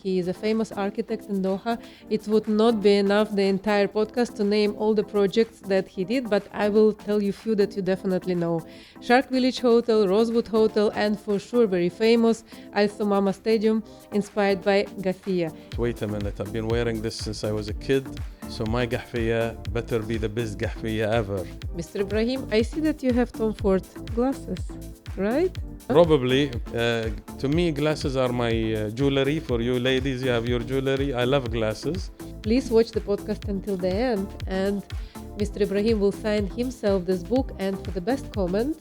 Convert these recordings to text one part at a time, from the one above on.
He is a famous architect in Doha. It would not be enough, the entire podcast, to name all the projects that he did, but I will tell you a few that you definitely know. Shark Village Hotel, Rosewood Hotel, and for sure very famous Thumama Stadium, inspired by Gathia. Wait a minute, I've been wearing this since I was a kid, so my gahfiya better be the best gahfiya ever. Mr. Ibrahim, I see that you have Tom Ford glasses, right? Probably. To me, glasses are my jewelry. For you ladies, you have your jewelry. I love glasses. Please watch the podcast until the end, and Mr. Ibrahim will sign himself this book, and for the best comment,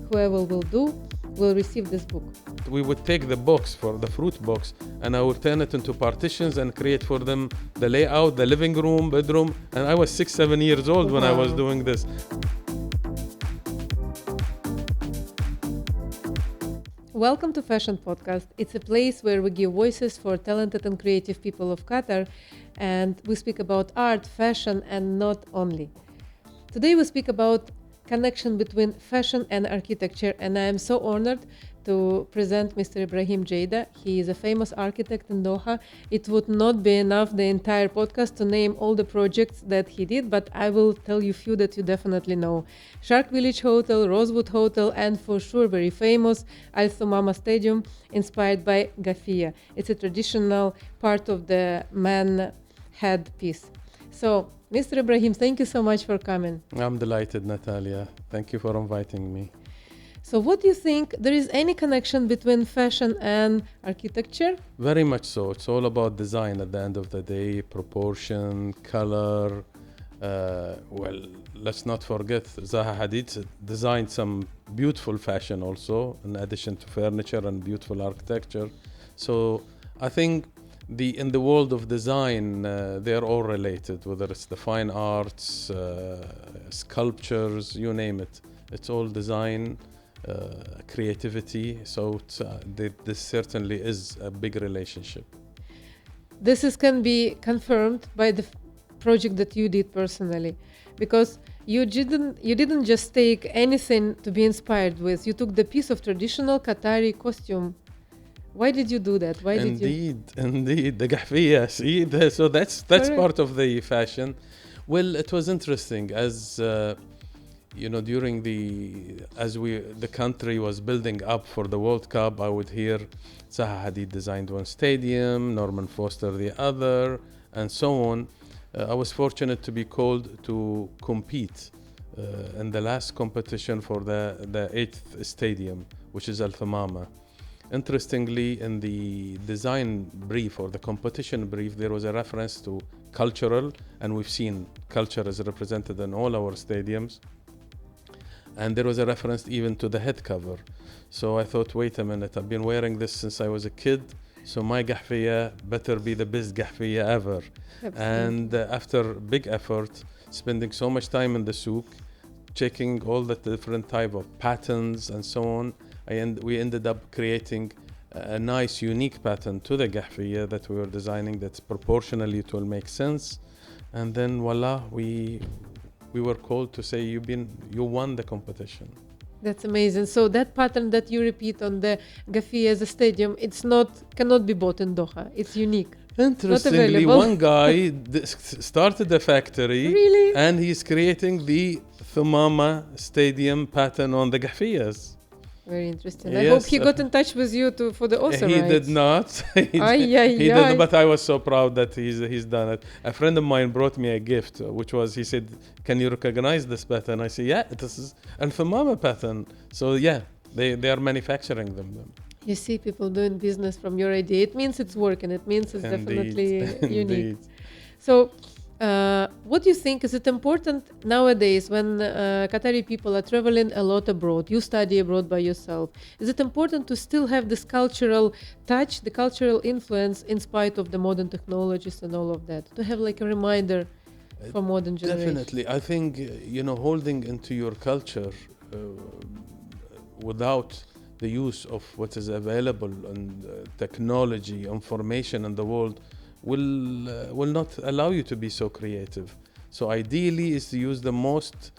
whoever will receive this book. We would take the box, for the fruit box, and I would turn it into partitions and create for them the layout, the living room, bedroom. And I was 6-7 years old when I was doing this. Welcome to Fashion Podcast. It's a place where we give voices for talented and creative people of Qatar, and we speak about art, fashion, and not only. Today we speak about connection between fashion and architecture, and I am so honored to present Mr. Ibrahim Jaidah. He is a famous architect in Doha. It would not be enough, the entire podcast, to name all the projects that he did, but I will tell you a few that you definitely know. Shark Village Hotel, Rosewood Hotel, and for sure very famous Thumama Stadium, inspired by Gathia. It's a traditional part of the man headpiece. So, Mr. Ibrahim, thank you so much for coming. I'm delighted, Natalia. Thank you for inviting me. So what do you think, there is any connection between fashion and architecture? Very much so. It's all about design at the end of the day, proportion, color. Well, let's not forget Zaha Hadid designed some beautiful fashion also, in addition to furniture and beautiful architecture. So I think in the world of design, they're all related, whether it's the fine arts, sculptures, you name it. It's all design. Creativity, so this certainly is a big relationship. This can be confirmed by the project that you did personally, because you didn't just take anything to be inspired with. You took the piece of traditional Qatari costume. Why did you do that? Indeed, the gahfiya. See, so that's part of the fashion. Well, it was interesting as. During the country was building up for the World Cup, I would hear Zaha Hadid designed one stadium, Norman Foster the other, and so on. I was fortunate to be called to compete in the last competition for the 8th stadium, which is Al Thumama. Interestingly, in the design brief or the competition brief, there was a reference to cultural, and we've seen culture is represented in all our stadiums. And there was a reference even to the head cover. So I thought, wait a minute, I've been wearing this since I was a kid, so my gahfiya better be the best gahfiya ever. Absolutely. And after big effort, spending so much time in the souk, checking all the different type of patterns and so on, we ended up creating a nice, unique pattern to the gahfiya that we were designing that's proportionally it will make sense. And then voila, we were called to say you won the competition. That's amazing. So that pattern that you repeat on the Gathia as a stadium, cannot be bought in Doha. It's unique. Interestingly, one guy started a factory, really? And he's creating the Thumama Stadium pattern on the Gathiyas. Very interesting. Yes. I hope he got in touch with you for the author rights. He did not. He didn't, but I was so proud that he's done it. A friend of mine brought me a gift, which was, he said, can you recognize this pattern? I said, yeah, this is Al Thumama pattern. So yeah, they are manufacturing them. You see people doing business from your idea. It means it's working. It means it's definitely unique. So what do you think? Is it important nowadays when Qatari people are traveling a lot abroad? You study abroad by yourself. Is it important to still have this cultural touch, the cultural influence in spite of the modern technologies and all of that? To have like a reminder for modern generation? Definitely. I think, holding into your culture without the use of what is available and technology, information in the world, will not allow you to be so creative. So ideally is to use the most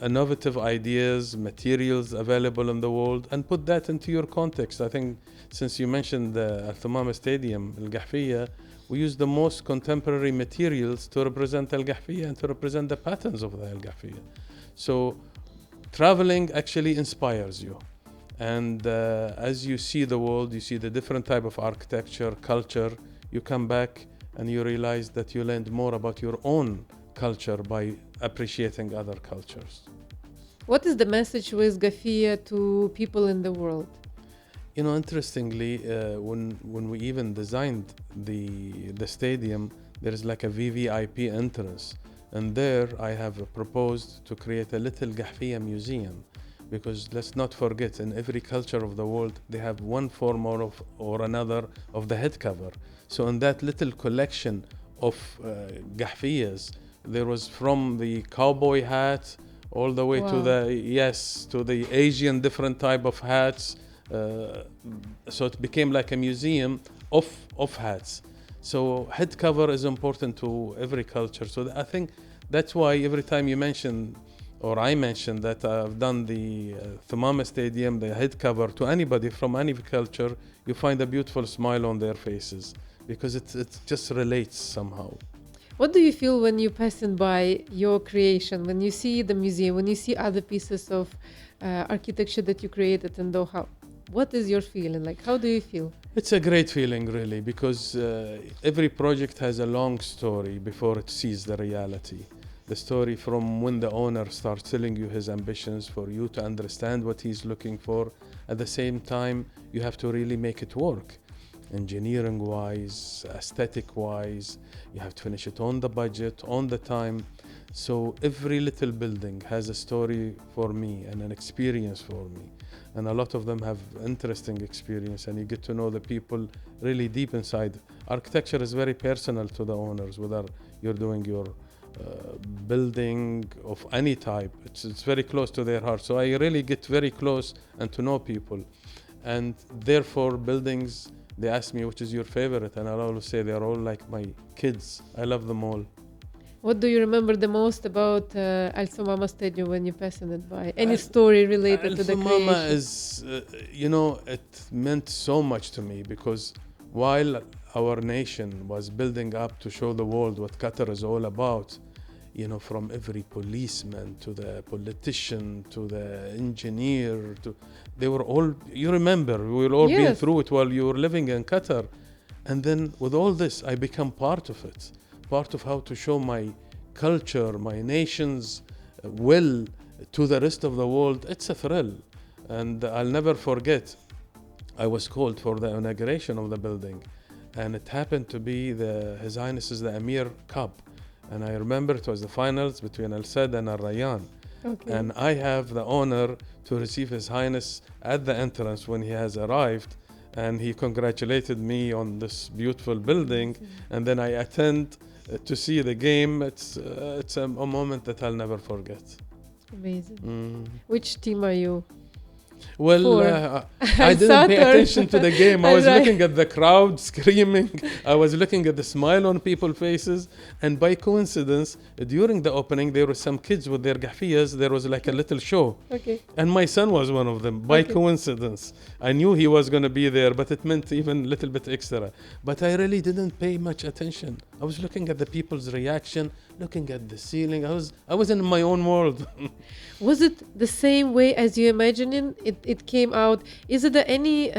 innovative ideas, materials available in the world, and put that into your context. I think since you mentioned the Thumama Stadium, Al Qahfiya, we use the most contemporary materials to represent Al Qahfiya and to represent the patterns of the Al Qahfiya. So traveling actually inspires you. And as you see the world, you see the different type of architecture, culture, you come back and you realize that you learned more about your own culture by appreciating other cultures. What is the message with Qahfiya to people in the world? You know, interestingly, when we even designed the stadium, there is like a VVIP entrance. And there I have proposed to create a little Qahfiya museum. Because let's not forget, in every culture of the world, they have one form or another of the head cover. So in that little collection of Qahfiyas, there was from the cowboy hat all the way to the Asian different type of hats. So it became like a museum of hats. So head cover is important to every culture. So I think that's why every time you mention, or I mentioned that I've done the Thumama Stadium, the head cover to anybody from any culture, you find a beautiful smile on their faces because it just relates somehow. What do you feel when you're passing by your creation, when you see the museum, when you see other pieces of architecture that you created in Doha? What is your feeling like? How do you feel? It's a great feeling, really, because every project has a long story before it sees the reality. The story from when the owner starts telling you his ambitions, for you to understand what he's looking for. At the same time, you have to really make it work. Engineering wise, aesthetic wise, you have to finish it on the budget, on the time. So every little building has a story for me and an experience for me. And a lot of them have interesting experience, and you get to know the people really deep inside. Architecture is very personal to the owners, whether you're doing your building of any type. It's very close to their heart. So I really get very close and to know people. And therefore, buildings, they ask me, which is your favorite? And I'll always say they're all like my kids. I love them all. What do you remember the most about Al Thumama Stadium when you're passing it by? Any story related to the creation? Al Thumama is, it meant so much to me because while our nation was building up to show the world what Qatar is all about, from every policeman to the politician to the engineer, they were all, you remember, we were all been through it while you were living in Qatar. And then with all this, I become part of it. Part of how to show my culture, my nation's will to the rest of the world. It's a thrill. And I'll never forget, I was called for the inauguration of the building. And it happened to be His Highness's the Emir Cup. And I remember it was the finals between Al Sadd and Al Rayyan. Okay. And I have the honor to receive His Highness at the entrance when he has arrived. And he congratulated me on this beautiful building. And then I attend to see the game. It's a moment that I'll never forget. Amazing. Which team are you? Well, I didn't pay attention to the game. I was looking at the crowd screaming. I was looking at the smile on people's faces. And by coincidence, during the opening, there were some kids with their Qahfiyas. There was like a little show. Okay. And my son was one of them, by coincidence. I knew he was going to be there, but it meant even a little bit extra. But I really didn't pay much attention. I was looking at the people's reaction, looking at the ceiling. I was in my own world. Was it the same way as you imagining it came out? Is it any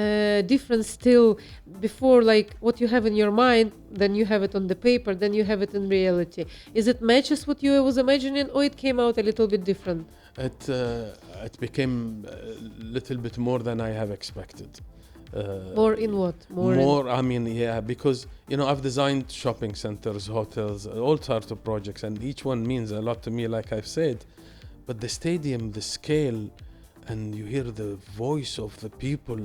difference still before, like what you have in your mind, then you have it on the paper, then you have it in reality? Is it matches what you was imagining, or it came out a little bit different? It became a little bit more than I have expected. More in what? Because I've designed shopping centers, hotels, all sorts of projects, and each one means a lot to me, like I've said. But the stadium, the scale, and you hear the voice of the people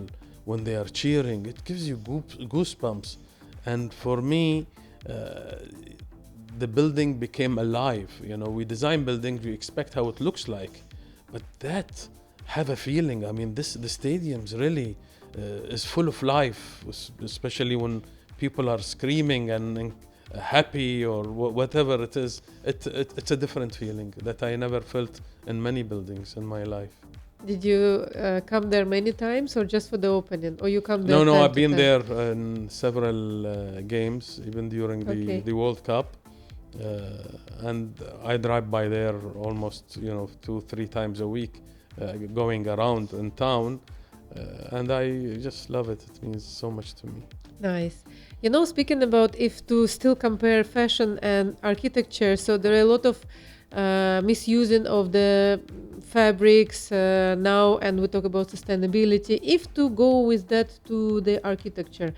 when they are cheering, it gives you goosebumps. And for me, the building became alive. We design buildings, we expect how it looks like, but that have a feeling. The stadium's really is full of life, especially when people are screaming and happy or whatever it is. It's a different feeling that I never felt in many buildings in my life. Did you come there many times or just for the opening? Or you come there? No, time I've to been time? there in several games, even during Okay. the World Cup. And I drive by there almost, 2-3 times a week, going around in town. And I just love it. It means so much to me. Nice. Speaking about if to still compare fashion and architecture, so there are a lot of misusing of the fabrics now, and we talk about sustainability. If to go with that to the architecture,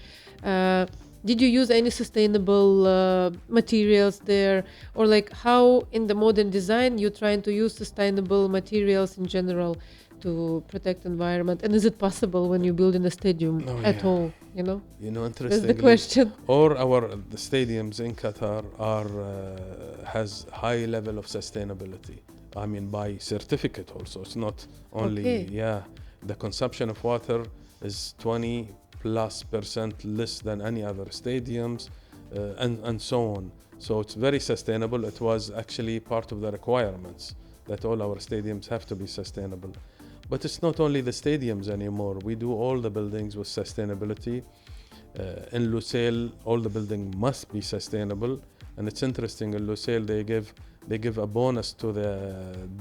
did you use any sustainable materials there, or like how in the modern design you're trying to use sustainable materials in general to protect environment, and is it possible when you build in a stadium at all? Interestingly, That's the question. all the stadiums in Qatar has high level of sustainability. I mean, by certificate also. It's not only the consumption of water is 20+% less than any other stadiums, and so on. So it's very sustainable. It was actually part of the requirements that all our stadiums have to be sustainable. But it's not only the stadiums anymore. We do all the buildings with sustainability. In Lusail, all the buildings must be sustainable. And it's interesting, in Lusail, they give a bonus to the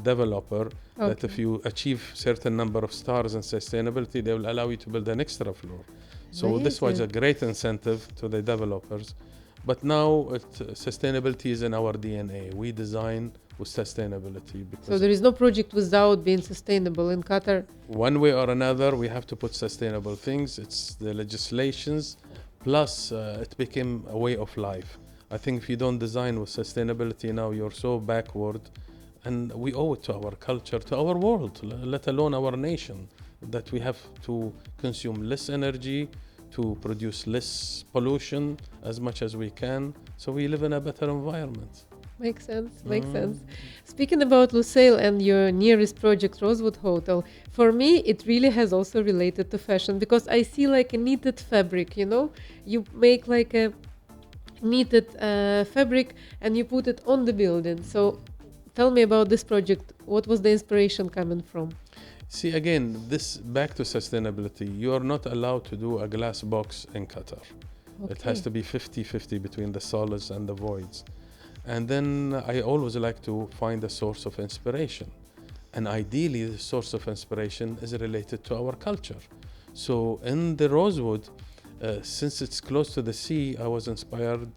developer that if you achieve certain number of stars in sustainability, they will allow you to build an extra floor. So this was a great incentive to the developers. But now sustainability is in our DNA. We design with sustainability. So there is no project without being sustainable in Qatar? One way or another, we have to put sustainable things. It's the legislations, plus it became a way of life. I think if you don't design with sustainability now, you're so backward. And we owe it to our culture, to our world, let alone our nation, that we have to consume less energy, to produce less pollution as much as we can, so we live in a better environment. Makes sense. Speaking about Lusail and your nearest project, Rosewood Hotel, for me, it really has also related to fashion, because I see like a knitted fabric, you make like a knitted fabric and you put it on the building. So tell me about this project. What was the inspiration coming from? See, again, this back to sustainability. You are not allowed to do a glass box in Qatar. Okay. It has to be 50-50 between the solids and the voids. And then I always like to find a source of inspiration. And ideally, the source of inspiration is related to our culture. So in the Rosewood, since it's close to the sea, I was inspired.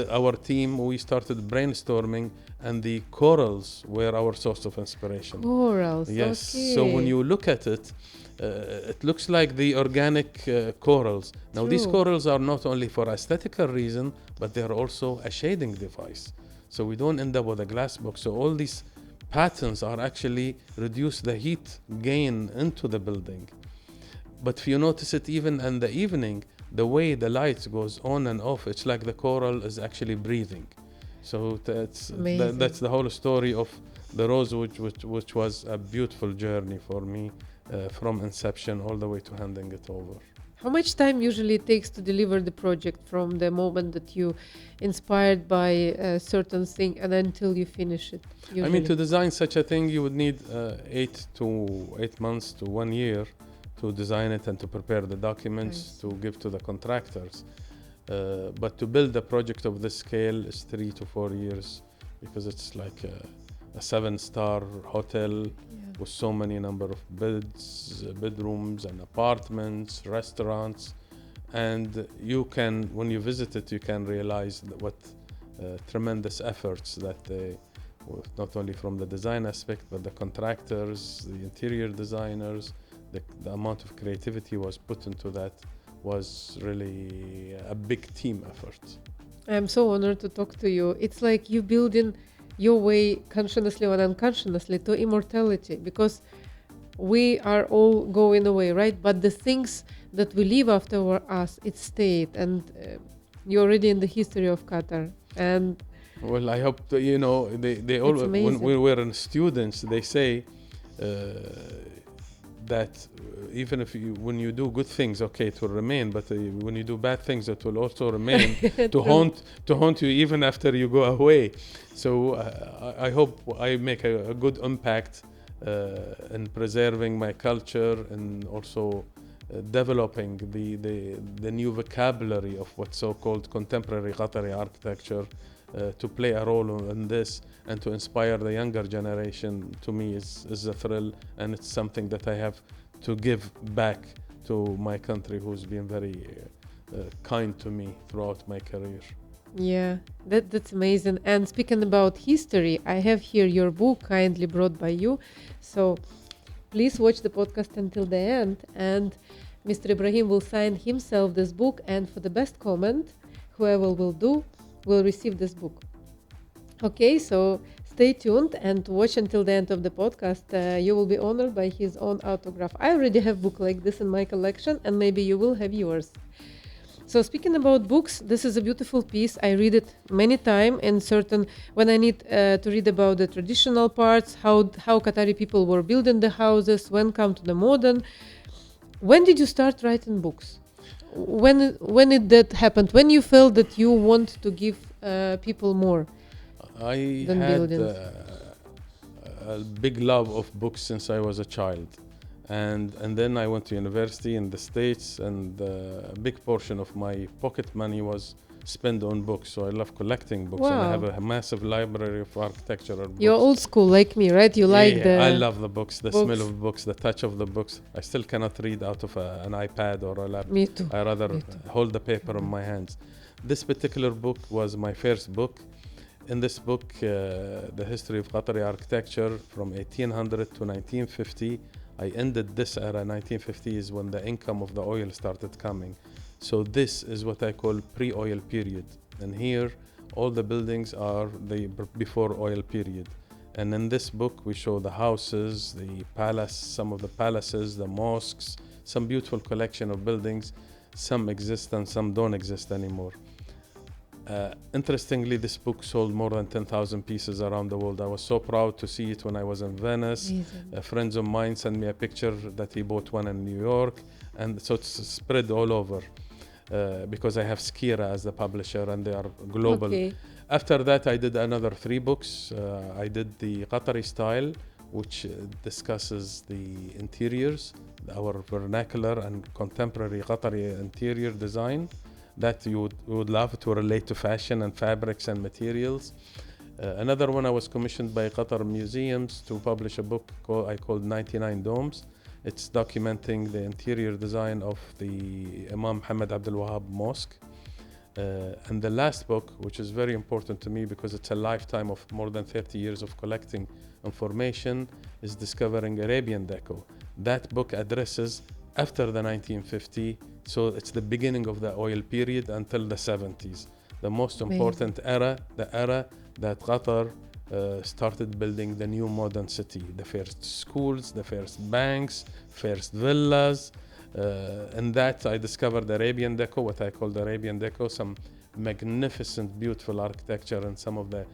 Our team, we started brainstorming, and the corals were our source of inspiration. Corals, yes. Okay. So when you look at it, it looks like the organic corals. Now, True. These corals are not only for aesthetical reason, but they are also a shading device. So we don't end up with a glass box. So all these patterns are actually reduce the heat gain into the building. But if you notice it even in the evening, the way the light goes on and off, it's like the coral is actually breathing. So that's the whole story of the Rosewood, which was a beautiful journey for me, from inception all the way to handing it over. How much time usually it takes to deliver the project from the moment that you inspired by a certain thing and until you finish it? Usually? I mean, to design such a thing, you would need 8 months to 1 year to design it and to prepare the documents to give to the contractors. But to build a project of this scale is 3 to 4 years, because it's like a 7-star hotel with so many number of beds, bedrooms and apartments, restaurants. And you can, when you visit it, you can realize what tremendous efforts that they, not only from the design aspect, but the contractors, the interior designers, the amount of creativity was put into that was really a big team effort. I'm so honored to talk to you. It's like you building your way consciously or unconsciously to immortality, because we are all going away, right? But the things that we leave after us, it stayed, and you're already in the history of Qatar. And well, I hope that, they always, when we were students, they say that even if when you do good things, okay, it will remain, but when you do bad things, it will also remain to haunt you even after you go away. So I hope I make a good impact in preserving my culture and also developing the new vocabulary of what's so-called contemporary Qatari architecture, to play a role in this and to inspire the younger generation, to me is a thrill, and it's something that I have to give back to my country, who's been very kind to me throughout my career. Yeah, that's amazing. And speaking about history, I have here your book kindly brought by you. So please watch the podcast until the end, and Mr. Ibrahim will sign himself this book, and for the best comment, whoever will receive this book. Okay, so stay tuned and watch until the end of the podcast. You will be honored by his own autograph. I already have a book like this in my collection, and maybe you will have yours. So speaking about books, this is a beautiful piece. I read it many times when I need to read about the traditional parts, how Qatari people were building the houses, when come to the modern. When did you start writing books? When did that happened? When you felt that you want to give people more I than had buildings? a big love of books since I was a child. And then I went to university in the States, and a big portion of my pocket money was spent on books. So I love collecting books, and I have a massive library of architectural books. You're old school like me, right? You like I love the books, the smell of books, the touch of the books. I still cannot read out of an iPad or a laptop. Me too. I rather hold the paper in my hands. This particular book was my first book. In this book, the history of Qatari architecture from 1800 to 1950. I ended this era. 1950 is when the income of the oil started coming. So this is what I call pre-oil period. And here, all the buildings are the before oil period. And in this book, we show the houses, the palace, some of the palaces, the mosques, some beautiful collection of buildings. Some exist and some don't exist anymore. Interestingly, this book sold more than 10,000 pieces around the world. I was so proud to see it when I was in Venice. Friends of mine sent me a picture that he bought one in New York. And so it's spread all over because I have Skira as the publisher, and they are global. Okay. After that, I did another 3 books. I did the Qatari style, which discusses the interiors, our vernacular and contemporary Qatari interior design. That you would love to relate to fashion and fabrics and materials. Another one, I was commissioned by Qatar Museums to publish a book I called 99 Domes. It's documenting the interior design of the Imam Muhammad Abdul Wahab Mosque. And the last book, which is very important to me because it's a lifetime of more than 30 years of collecting information, is Discovering Arabian Deco. That book addresses after the 1950, so it's the beginning of the oil period until the 70s. The most important era, the era that Qatar started building the new modern city. The first schools, the first banks, first villas. And that I discovered Arabian Deco, what I call the Arabian Deco, some magnificent, beautiful architecture in some of the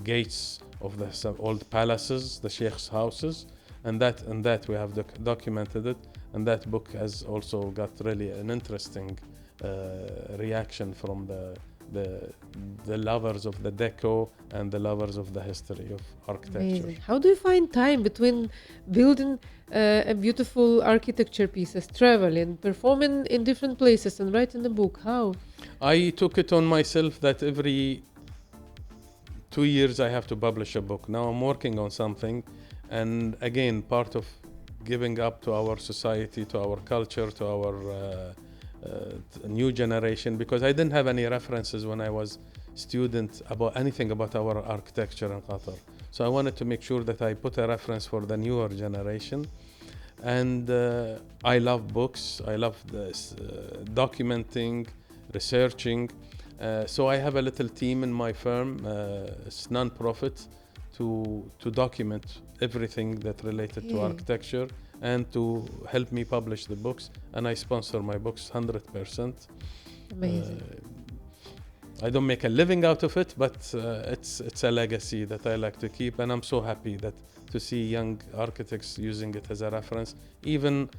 gates of some old palaces, the sheikh's houses. And that we have documented it. And that book has also got really an interesting reaction from the lovers of the deco and the lovers of the history of architecture. Amazing. How do you find time between building beautiful architecture pieces, traveling, performing in different places, and writing a book? How? I took it on myself that every 2 years I have to publish a book. Now I'm working on something, and again, part of giving up to our society, to our culture, to our new generation, because I didn't have any references when I was student about anything about our architecture in Qatar. So I wanted to make sure that I put a reference for the newer generation. And I love books. I love this, documenting, researching. So I have a little team in my firm, it's non-profit, to document everything that related to architecture and to help me publish the books. And I sponsor my books 100%. Amazing. I don't make a living out of it, but it's a legacy that I like to keep, and I'm so happy that to see young architects using it as a reference. Even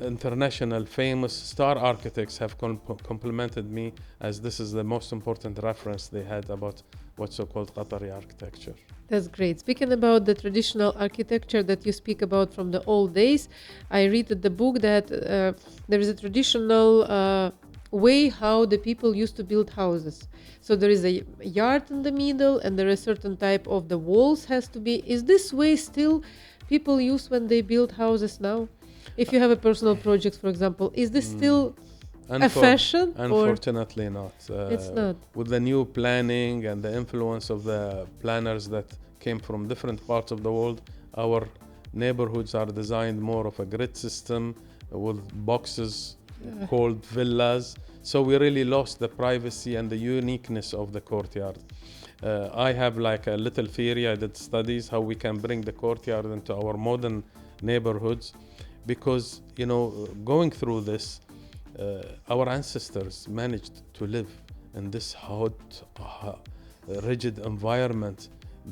international famous star architects have complimented me as this is the most important reference they had about what's so-called Qatari architecture. That's great. Speaking about the traditional architecture that you speak about from the old days, I read in the book that there is a traditional way how the people used to build houses. So there is a yard in the middle, and there is a certain type of the walls has to be. Is this way still people use when they build houses now? If you have a personal project, for example, is this still a fashion? Unfortunately not. It's not. With the new planning and the influence of the planners that came from different parts of the world, our neighborhoods are designed more of a grid system with boxes called villas. So we really lost the privacy and the uniqueness of the courtyard. I have like a little theory. I did studies how we can bring the courtyard into our modern neighborhoods, because going through this, our ancestors managed to live in this hot, rigid environment.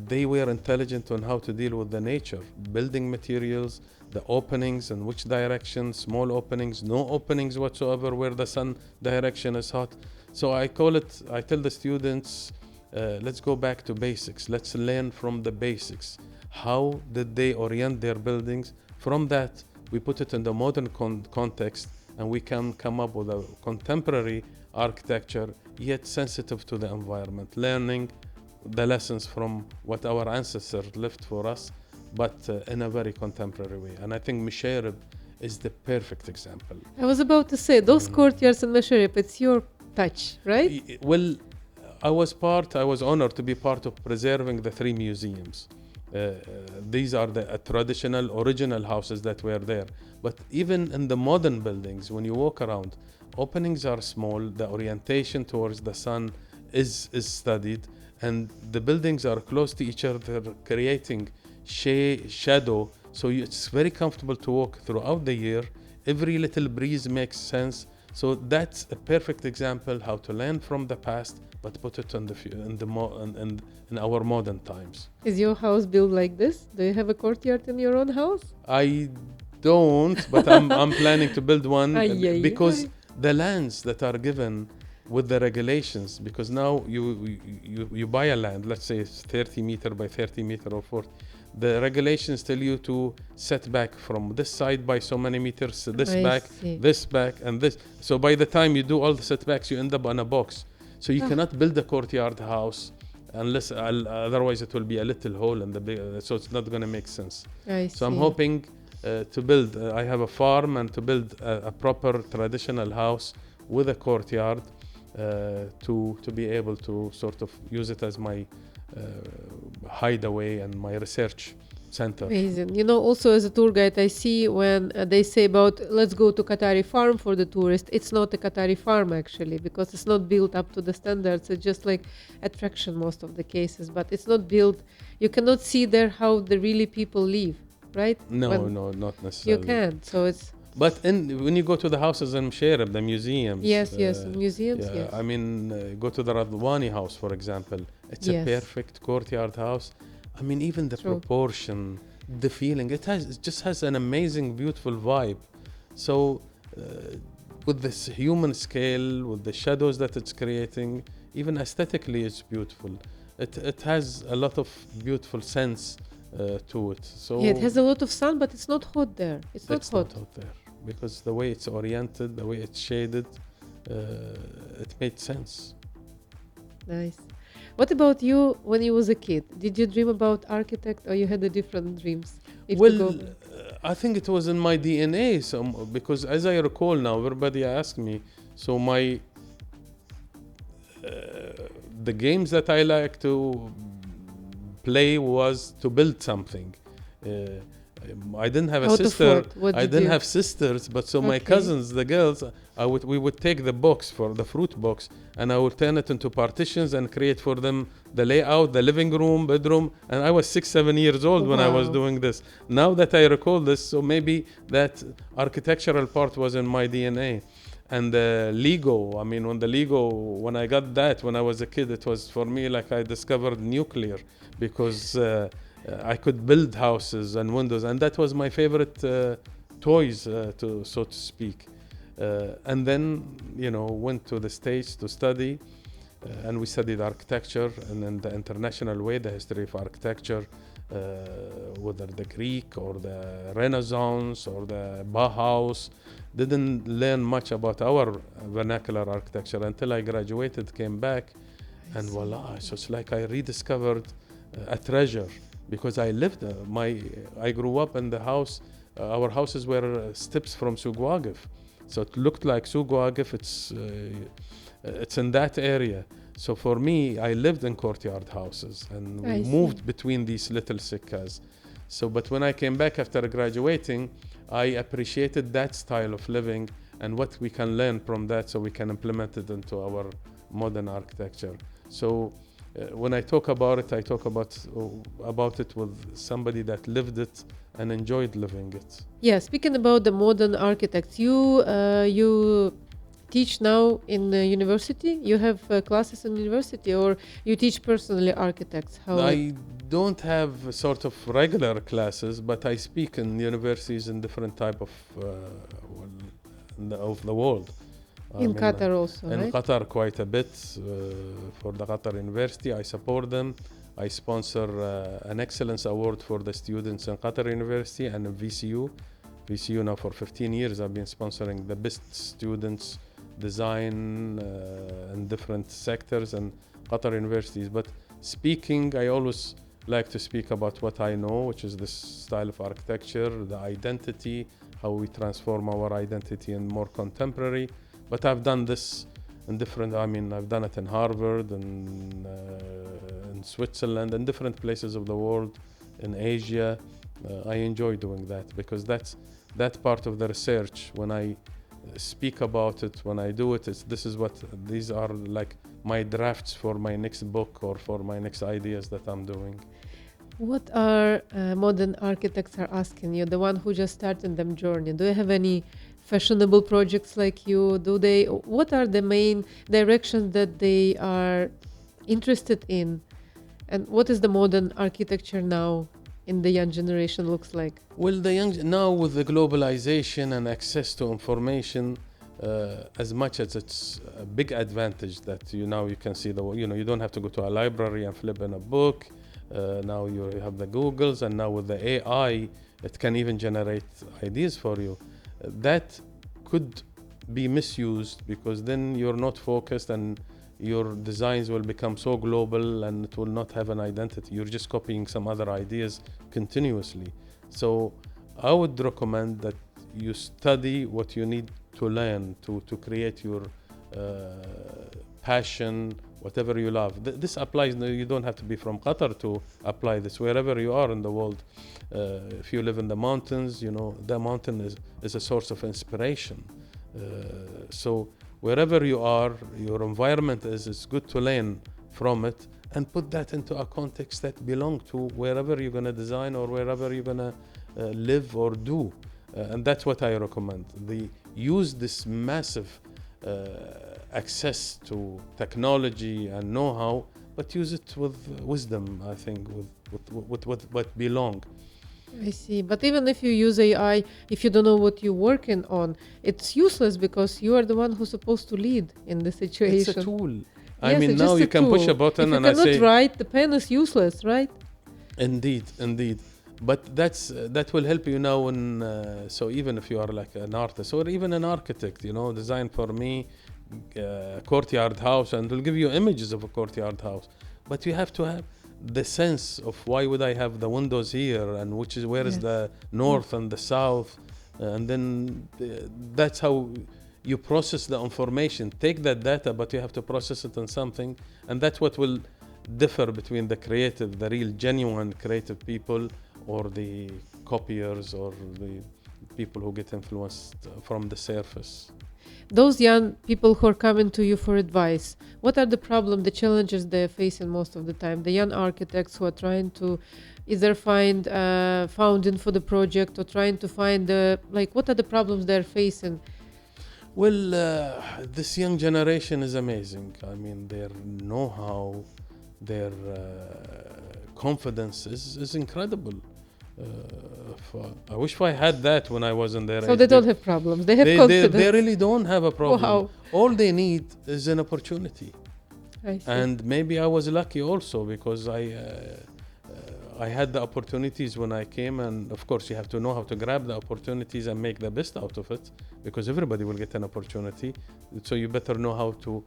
They were intelligent on how to deal with the nature, building materials, the openings in which direction, small openings, no openings whatsoever where the sun direction is hot. So I tell the students, let's go back to basics. Let's learn from the basics. How did they orient their buildings? From that, we put it in the modern context, and we can come up with a contemporary architecture, yet sensitive to the environment, learning the lessons from what our ancestors left for us, but in a very contemporary way. And I think Musharraf is the perfect example. I was about to say, those courtyards in Musharraf, it's your touch, right? Well, I was honored to be part of preserving the 3 museums. These are the traditional, original houses that were there. But even in the modern buildings, when you walk around, openings are small, the orientation towards the sun is studied, and the buildings are close to each other, creating shadow. So it's very comfortable to walk throughout the year. Every little breeze makes sense. So that's a perfect example how to learn from the past, but put it in our modern times. Is your house built like this? Do you have a courtyard in your own house? I don't, but I'm planning to build one because the lands that are given with the regulations, because now you buy a land, let's say it's 30 meter by 30 meter or 40. The regulations tell you to set back from this side by so many meters, this back, and this. So by the time you do all the setbacks, you end up on a box. So you cannot build a courtyard house unless otherwise it will be a little hole in the big. So it's not going to make sense. So I'm hoping to build. I have a farm, and to build a proper traditional house with a courtyard to be able to sort of use it as my hideaway and my research center. Amazing. Also as a tour guide, I see when they say about let's go to Qatari farm for the tourist, it's not a Qatari farm actually, because it's not built up to the standards. It's just like attraction most of the cases, but it's not built. You cannot see there how the really people live, right? No, not necessarily. You can. So it's. But when you go to the houses in Musharraf, the museums. Yes, museums. Yeah, yes. I mean, go to the Radwani house, for example. It's a perfect courtyard house. I mean, even the proportion, the feeling, it just has an amazing, beautiful vibe. So, with this human scale, with the shadows that it's creating, even aesthetically, it's beautiful. It has a lot of beautiful sense to it. So it has a lot of sun, but it's not hot there. It's not hot there, because the way it's oriented, the way it's shaded, it made sense. Nice. What about you when you was a kid? Did you dream about architect, or you had a different dreams? I think it was in my DNA. So, because as I recall now, everybody asked me. So the games that I like to play was to build something. I didn't have a sister. I didn't have sisters, but so my cousins, the girls, we would take the box, for the fruit box, and I would turn it into partitions and create for them the layout, the living room, bedroom. And I was 6-7 years old when I was doing this. Now that I recall this, so maybe that architectural part was in my DNA. And the Lego, I mean, when I got that when I was a kid, it was for me like I discovered nuclear, because I could build houses and windows, and that was my favorite toys, to so to speak. And then, went to the States to study, and we studied architecture, and in the international way, the history of architecture, whether the Greek or the Renaissance or the Bauhaus. Didn't learn much about our vernacular architecture until I graduated, came back, and voila! So it's like I rediscovered a treasure, because I lived. I grew up in the house. Our houses were steps from Suq Waqif, so it looked like Suq Waqif. It's in that area. So for me, I lived in courtyard houses, and we moved between these little sikkas. So, but when I came back after graduating, I appreciated that style of living and what we can learn from that, so we can implement it into our modern architecture. So when I talk about it, I talk about it with somebody that lived it and enjoyed living it. Yeah, speaking about the modern architects, you teach now in the university? You have classes in university, or you teach personally architects? I don't have sort of regular classes, but I speak in universities in different type of the world. In Qatar also, in right? Qatar quite a bit, for the Qatar University. I support them. I sponsor an excellence award for the students in Qatar University and in VCU. VCU now for 15 years I've been sponsoring the best students design in different sectors and Qatar universities. But speaking, I always like to speak about what I know, which is this style of architecture, the identity, how we transform our identity in more contemporary. But I've done this in different, I've done it in Harvard and in Switzerland and different places of the world, in Asia. I enjoy doing that, because that part of the research, when I speak about it, when I do it, these are like my drafts for my next book or for my next ideas that I'm doing. What are modern architects are asking you, the one who just started them journey? Do you have any fashionable projects like you? What are the main directions that they are interested in? And what is the modern architecture now in the young generation looks like? Well, now with the globalization and access to information, as much as it's a big advantage that you can see you don't have to go to a library and flip in a book. Now you have the Googles, and now with the AI, it can even generate ideas for you. That could be misused, because then you're not focused and your designs will become so global and it will not have an identity. You're just copying some other ideas continuously. So I would recommend that you study what you need to learn to create your passion, whatever you love. This applies. You don't have to be from Qatar to apply this. Wherever you are in the world, if you live in the mountains, the mountain is a source of inspiration. So wherever you are, your environment it's good to learn from it and put that into a context that belongs to wherever you're going to design or wherever you're going to live or do. And that's what I recommend. Use this massive access to technology and know-how, but use it with wisdom, I think, with what belong. I see. But even if you use AI, if you don't know what you're working on, it's useless, because you are the one who's supposed to lead in the situation. It's a tool. Yes, now you can push a button and I say... If you cannot write, the pen is useless, right? Indeed. But that will help you now so even if you are like an artist or even an architect, design for me a courtyard house, and it'll give you images of a courtyard house. But you have to have the sense of why would I have the windows here, and where is the north and the south, and then that's how you process the information. Take that data, but you have to process it in something, and that's what will differ between the real genuine creative people, or the copiers, or the people who get influenced from the surface. Those young people who are coming to you for advice, what are the problems, the challenges they're facing most of the time? The young architects who are trying to either find funding for the project or trying to find what are the problems they're facing? Well, this young generation is amazing. I mean, their know-how, their confidence is incredible. I wish I had that when I was in their So age. they don't have problems. They have confidence. They really don't have a problem. Wow. All they need is an opportunity. I see. And maybe I was lucky also because I had the opportunities when I came, and of course you have to know how to grab the opportunities and make the best out of it, because everybody will get an opportunity. So you better know how to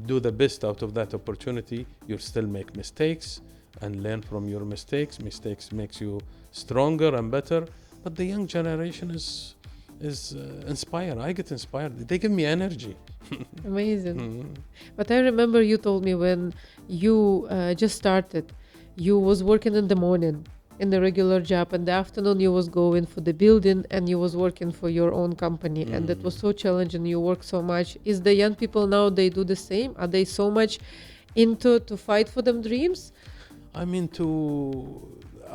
do the best out of that opportunity. You'll still make mistakes and learn from your mistakes. Mistakes makes you stronger and better. But the young generation is inspired. I get inspired. They give me energy. Amazing. Mhm. But I remember you told me when you just started, you was working in the morning in the regular job, and the afternoon you was going for the building and you was working for your own company, and that was so challenging. You work so much. Is the young people now, they do the same? Are they so much into to fight for them dreams? I mean,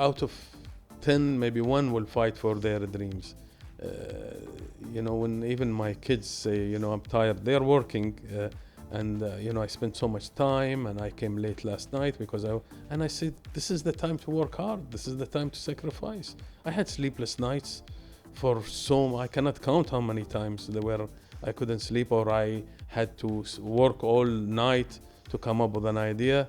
out of 10, maybe one will fight for their dreams. When even my kids say, I'm tired, they're working, I spent so much time, and I came late last night and I said, this is the time to work hard. This is the time to sacrifice. I had sleepless nights I cannot count how many times I couldn't sleep, or I had to work all night to come up with an idea.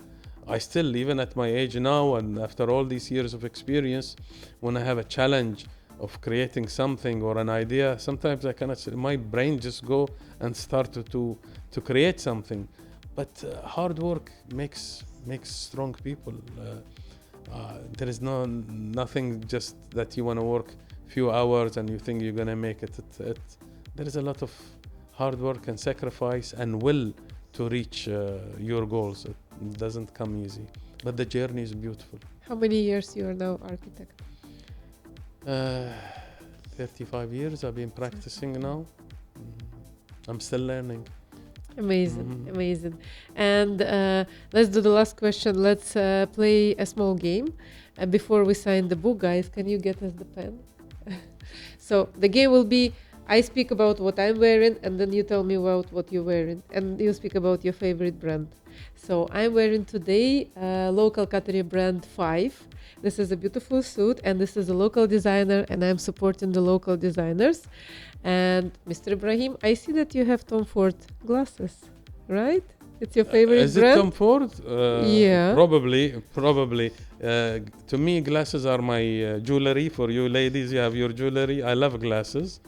I still, even at my age now, and after all these years of experience, when I have a challenge of creating something or an idea, sometimes I cannot. My brain just go and start to create something. But hard work makes strong people. There is nothing just that you want to work few hours and you think you're gonna make it. There is a lot of hard work and sacrifice and will to reach your goals. It doesn't come easy, but the journey is beautiful. How many years you are now architect? 35 years I've been practicing now. I'm still learning. Amazing, amazing. And let's do the last question. Let's play a small game. Before we sign the book, guys, can you get us the pen? So the game will be, I speak about what I'm wearing, and then you tell me about what you're wearing, and you speak about your favorite brand. So I'm wearing today local Qatari brand 5. This is a beautiful suit, and this is a local designer, and I'm supporting the local designers. And Mr. Ibrahim, I see that you have Tom Ford glasses, right? It's your favorite Is brand? it Tom Ford? Yeah. Probably. To me, glasses are my jewelry. For you ladies, you have your jewelry. I love glasses.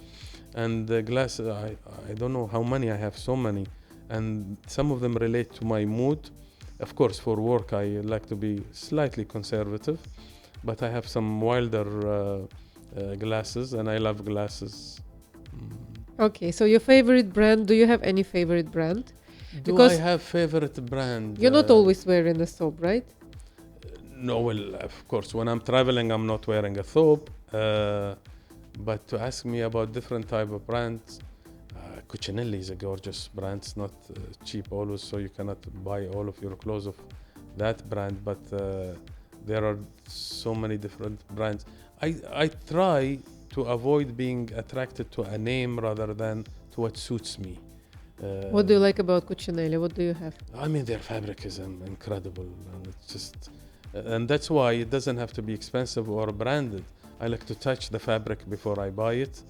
And glasses, I don't know how many. I have so many. And some of them relate to my mood. Of course, for work, I like to be slightly conservative. But I have some wilder glasses, and I love glasses. Okay, so your favorite brand, do you have any favorite brand? Do I have favorite brand? You're not always wearing a soap, right? No, well, of course, when I'm traveling, I'm not wearing a thobe. But to ask me about different type of brands, Cucinelli is a gorgeous brand. It's not cheap always, so you cannot buy all of your clothes of that brand. But there are so many different brands. I try to avoid being attracted to a name rather than to what suits me. What do you like about Cucinelli? What do you have? I mean, their fabric is incredible, and it's just, and that's why it doesn't have to be expensive or branded. I like to touch the fabric before I buy it,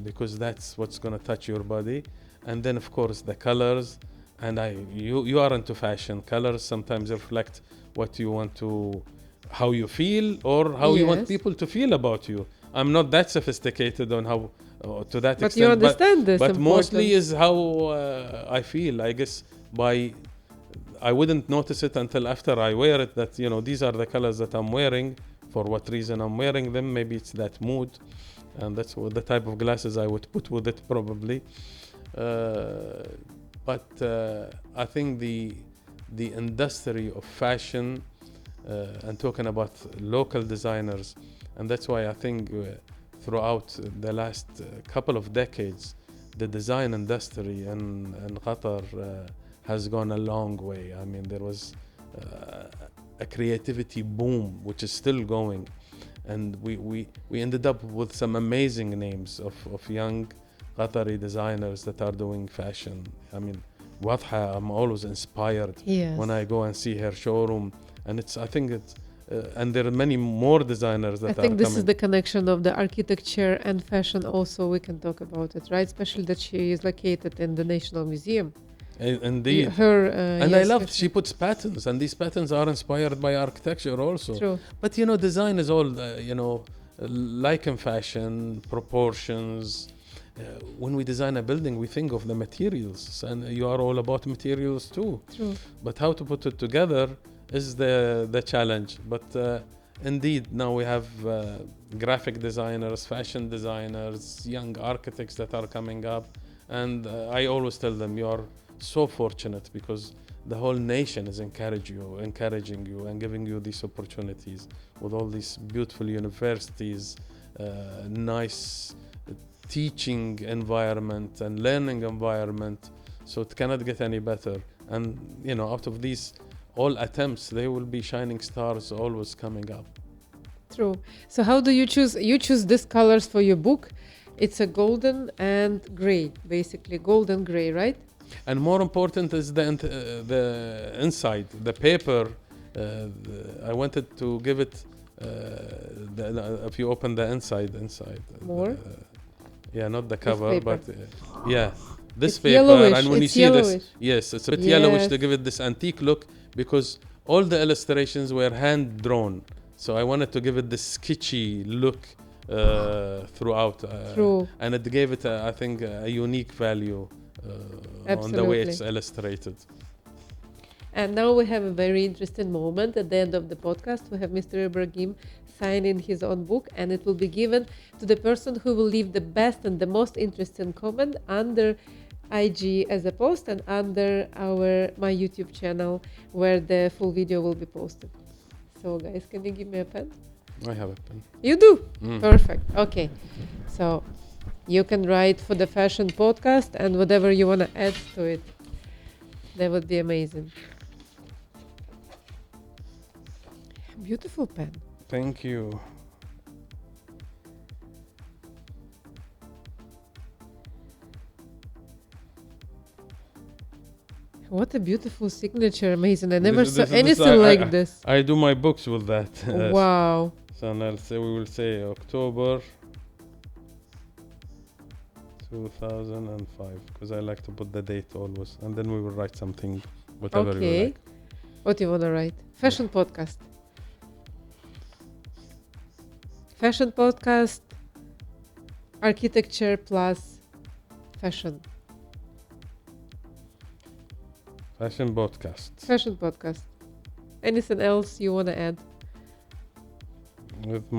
because that's what's gonna touch your body. And then, of course, the colors. And you are into fashion. Colors sometimes reflect what you want how you feel, or how you want people to feel about you. I'm not that sophisticated on how to that but extent. You understand this. But mostly is how I feel. I guess I wouldn't notice it until after I wear it. That these are the colors that I'm wearing. For what reason I'm wearing them? Maybe it's that mood, and that's what the type of glasses I would put with it probably. But I think the industry of fashion and talking about local designers. And that's why I think throughout the last couple of decades, the design industry in Qatar has gone a long way. I mean, there was a creativity boom, which is still going. And we ended up with some amazing names of young Qatari designers that are doing fashion. I mean, Wadha, I'm always inspired Yes. when I go and see her showroom, and I think it's, and there are many more designers that I are think this is coming. the connection of the architecture and fashion also. We can talk about it, right? Especially that she is located in the National Museum. Indeed. Her, And I yes, love fashion. she puts patterns, and these patterns are inspired by architecture also. True. But you know, design is all like in fashion, proportions. When we design a building, we think of the materials, and you are all about materials too. True. But how to put it together is the challenge. But indeed, now we have graphic designers, fashion designers, young architects that are coming up, and I always tell them you are so fortunate because the whole nation is encouraging you and giving you these opportunities with all these beautiful universities, nice teaching environment and learning environment. So it cannot get any better. And you know, out of these all attempts, there will be shining stars always coming up. True. So how do you choose? You choose these colors for your book. It's a golden and gray, basically golden gray, right? And more important is the inside, the paper. I wanted to give it. If you open the inside. More? Yeah, not the This cover, paper. but yeah, this It's paper. yellowish, And when it's you see yellowish. this, yes, it's a bit yellowish to Yes. give it this antique look because all the illustrations were hand drawn. So I wanted to give it this sketchy look throughout, True. and it gave it, I think, a unique value on the way it's Absolutely. illustrated. And now we have a very interesting moment at the end of the podcast. We have Mr. Ibrahim signing his own book, and it will be given to the person who will leave the best and the most interesting comment under IG as a post and under my YouTube channel where the full video will be posted. So guys, can you give me a pen? I have a pen. You do? Mm. Perfect. Okay. So you can write for the fashion podcast and whatever you want to add to it. That would be amazing. Beautiful pen. Thank you. What a beautiful signature. Amazing. I never This- saw this- this- anything like this. I do my books with that. Wow. So now we will say October 2005 because I like to put the date always, and then we will write something, whatever you Okay. like. What do you want to write? Fashion podcast. Fashion podcast. Architecture plus fashion. Fashion podcast Fashion podcast. Anything else you want to add? with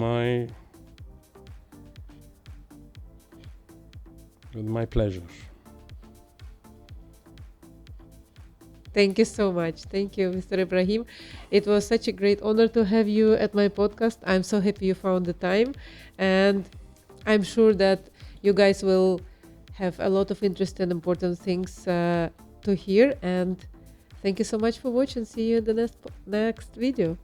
my pleasure. Thank you so much. Thank you, Mr. Ibrahim. It was such a great honor to have you at my podcast. I'm so happy you found the time. And I'm sure that you guys will have a lot of interesting and important things to hear. And thank you so much for watching. See you in the next video.